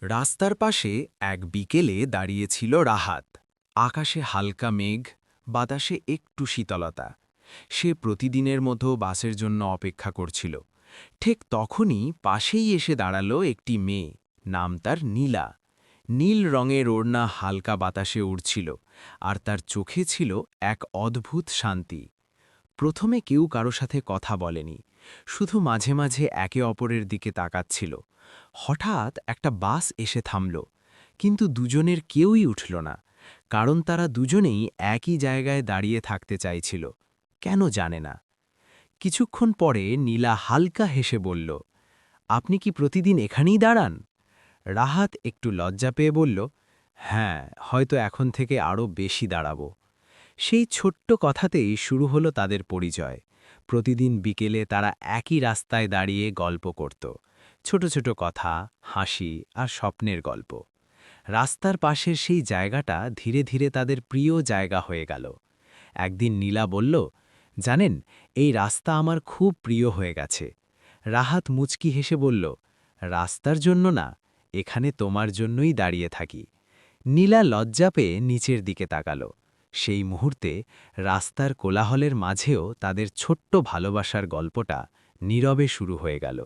রাস্তার পাশে এক বিকেলে দাঁড়িয়েছিল রাহাত। আকাশে হালকা মেঘ, বাতাসে একটু শীতলতা। সে প্রতিদিনের মতো বাসের জন্য অপেক্ষা করছিল। ঠিক তখনই পাশেই এসে দাঁড়ালো একটি মেয়ে, নাম তার নীলা। নীল রঙের ওড়না হালকা বাতাসে উড়ছিল, আর তার চোখে ছিল এক অদ্ভুত শান্তি। প্রথমে কেউ কারো সাথে কথা বলেনি, শুধু মাঝে মাঝে একে অপরের দিকে তাকাচ্ছিল। হঠাৎ একটা বাস এসে থামল, কিন্তু দুজনের কেউই উঠল না, কারণ তারা দুজনেই একই জায়গায় দাঁড়িয়ে থাকতে চাইছিল। কেন জানে না। কিছুক্ষণ পরে নীলা হালকা হেসে বলল, আপনি কি প্রতিদিন এখানেই দাঁড়ান? রাহাত একটু লজ্জা পেয়ে বলল, হ্যাঁ, হয়তো এখন থেকে আরও বেশি দাঁড়াবো। সেই ছোট্ট কথাতেই শুরু হলো তাদের পরিচয়। প্রতিদিন বিকেলে তারা একই রাস্তায় দাঁড়িয়ে গল্প করত, ছোট ছোট কথা, হাসি আর স্বপ্নের গল্প। রাস্তার পাশের সেই জায়গাটা ধীরে ধীরে তাদের প্রিয় জায়গা হয়ে গেল। একদিন নীলা বলল, জানেন, এই রাস্তা আমার খুব প্রিয় হয়ে গেছে। রাহাত মুচকি হেসে বলল, রাস্তার জন্য না, এখানে তোমার জন্যই দাঁড়িয়ে থাকি। নীলা লজ্জা পেয়ে নিচের দিকে তাকালো। সেই মুহূর্তে রাস্তার কোলাহলের মাঝেও তাদের ছোট্ট ভালোবাসার গল্পটা নীরবে শুরু হয়ে গেল।